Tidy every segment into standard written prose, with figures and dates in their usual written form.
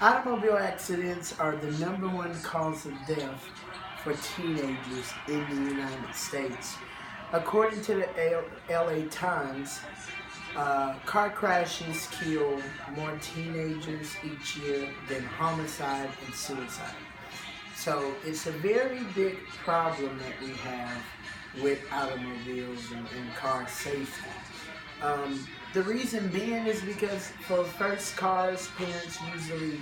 Automobile accidents are the #1 cause of death for teenagers in the United States. According to the LA Times, car crashes kill more teenagers each year than homicide and suicide. So it's a very big problem that we have with automobiles and car safety. The reason being is because for first cars, parents usually,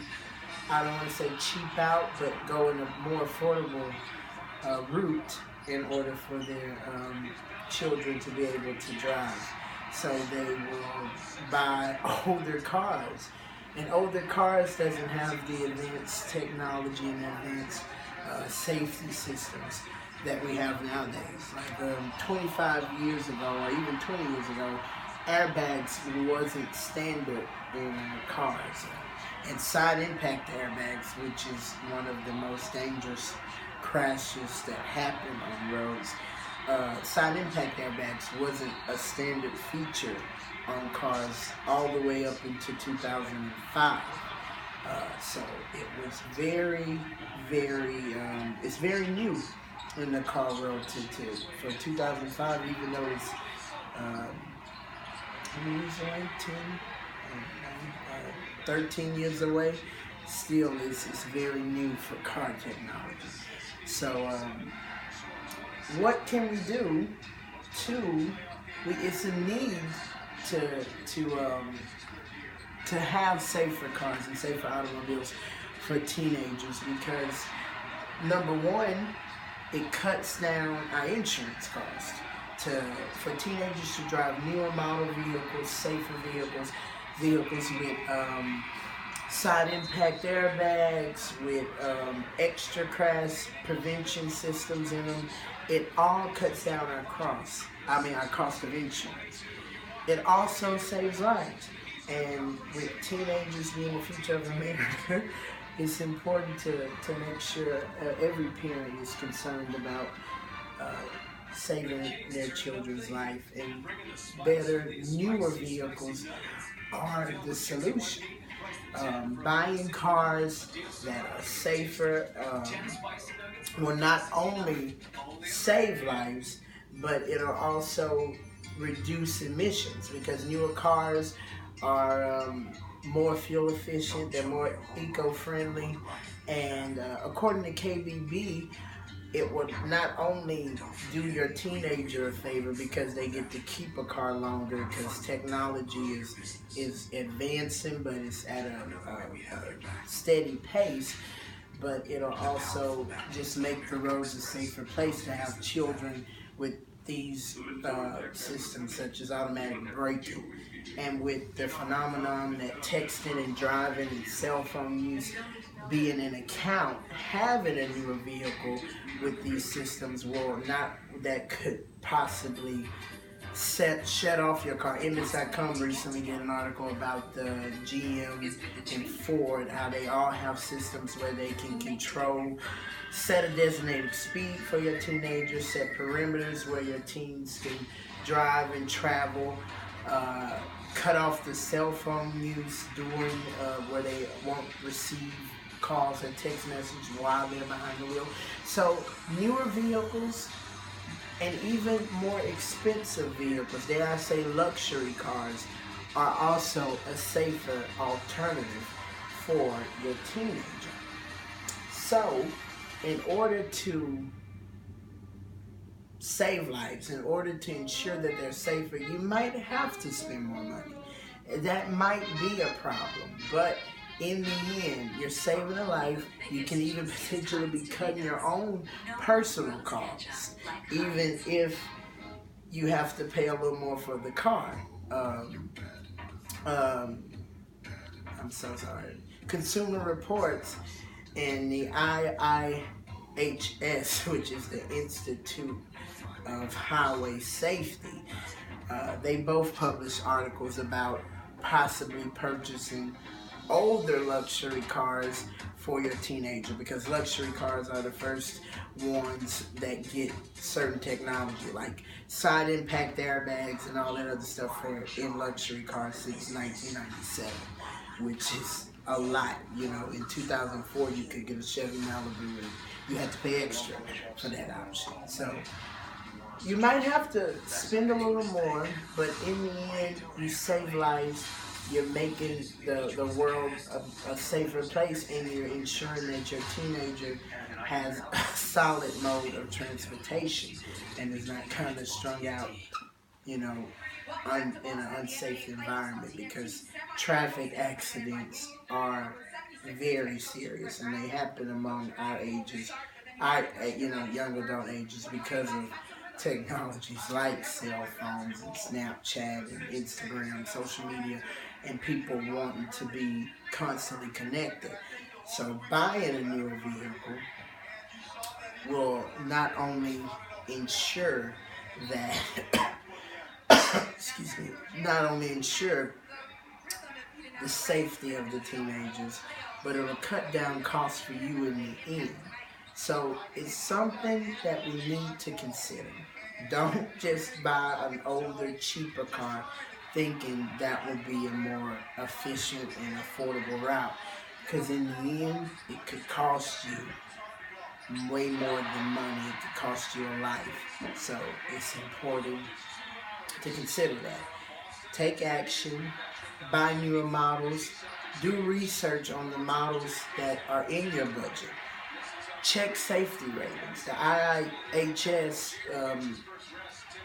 I don't want to say cheap out, but go in a more affordable route in order for their children to be able to drive. So they will buy older cars. And older cars doesn't have the advanced technology and advanced safety systems that we have nowadays. Like 25 years ago or even 20 years ago, airbags wasn't standard in cars. And side impact airbags, which is one of the most dangerous crashes that happen on roads, side impact airbags wasn't a standard feature on cars all the way up into 2005. So it was it's very new in the car world for 2005, even though it's how many years away? 13 years away. Still, it's very new for car technology. So, what can we do it's a need to have safer cars and safer automobiles for teenagers because #1, it cuts down our insurance cost for teenagers to drive newer model vehicles, safer vehicles with side impact airbags, with extra crash prevention systems in them. It all cuts down our cost of insurance. It also saves lives. And with teenagers being the future of America, it's important to make sure every parent is concerned about saving their children's life. And better, newer vehicles are the solution. Buying cars that are safer will not only save lives, but it'll also reduce emissions because newer cars are more fuel efficient, they're more eco-friendly, and according to KBB, it would not only do your teenager a favor because they get to keep a car longer because technology is advancing, but it's at a steady pace, but it'll also just make the roads a safer place to have children with these systems such as automatic braking. And with the phenomenon that texting and driving and cell phone use being an account, having a newer vehicle with these systems that could possibly shut off your car. Image.com recently did an article about the GM and Ford, how they all have systems where they can set a designated speed for your teenagers, set perimeters where your teens can drive and travel, cut off the cell phone use during where they won't receive calls and text messages while they're behind the wheel. So newer vehicles and even more expensive vehicles, dare I say luxury cars, are also a safer alternative for your teenager. So in order to save lives, in order to ensure that they're safer, you might have to spend more money. That might be a problem, but in the end, you're saving a life. You can even potentially be cutting your own personal costs, even if you have to pay a little more for the car. I'm so sorry. Consumer Reports and the IIHS, which is the Institute of Highway Safety, they both publish articles about possibly purchasing older luxury cars for your teenager, because luxury cars are the first ones that get certain technology like side impact airbags and all that other stuff in luxury cars since 1997, which is a lot. You know, in 2004, you could get a Chevy Malibu, and you had to pay extra for that option. So you might have to spend a little more, but in the end, you save lives. You're making the world a safer place, and you're ensuring that your teenager has a solid mode of transportation and is not kind of strung out, you know, in an unsafe environment, because traffic accidents are very serious and they happen among our ages, young adult ages, because of technologies like cell phones and Snapchat and Instagram, social media, and people wanting to be constantly connected. So buying a newer vehicle will not only ensure that excuse me, not only ensure the safety of the teenagers, but it'll cut down costs for you in the end. So it's something that we need to consider. Don't just buy an older, cheaper car thinking that will be a more efficient and affordable route. Because in the end, it could cost you way more than money. It could cost you a life. So it's important to consider that. Take action, buy newer models, do research on the models that are in your budget. Check safety ratings. The IIHS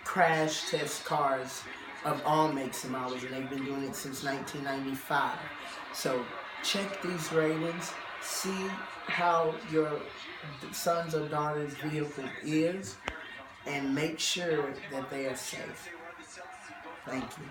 crash test cars of all makes and models, and they've been doing it since 1995. So check these ratings, see how your son's or daughter's vehicle is, and make sure that they are safe. Thank you.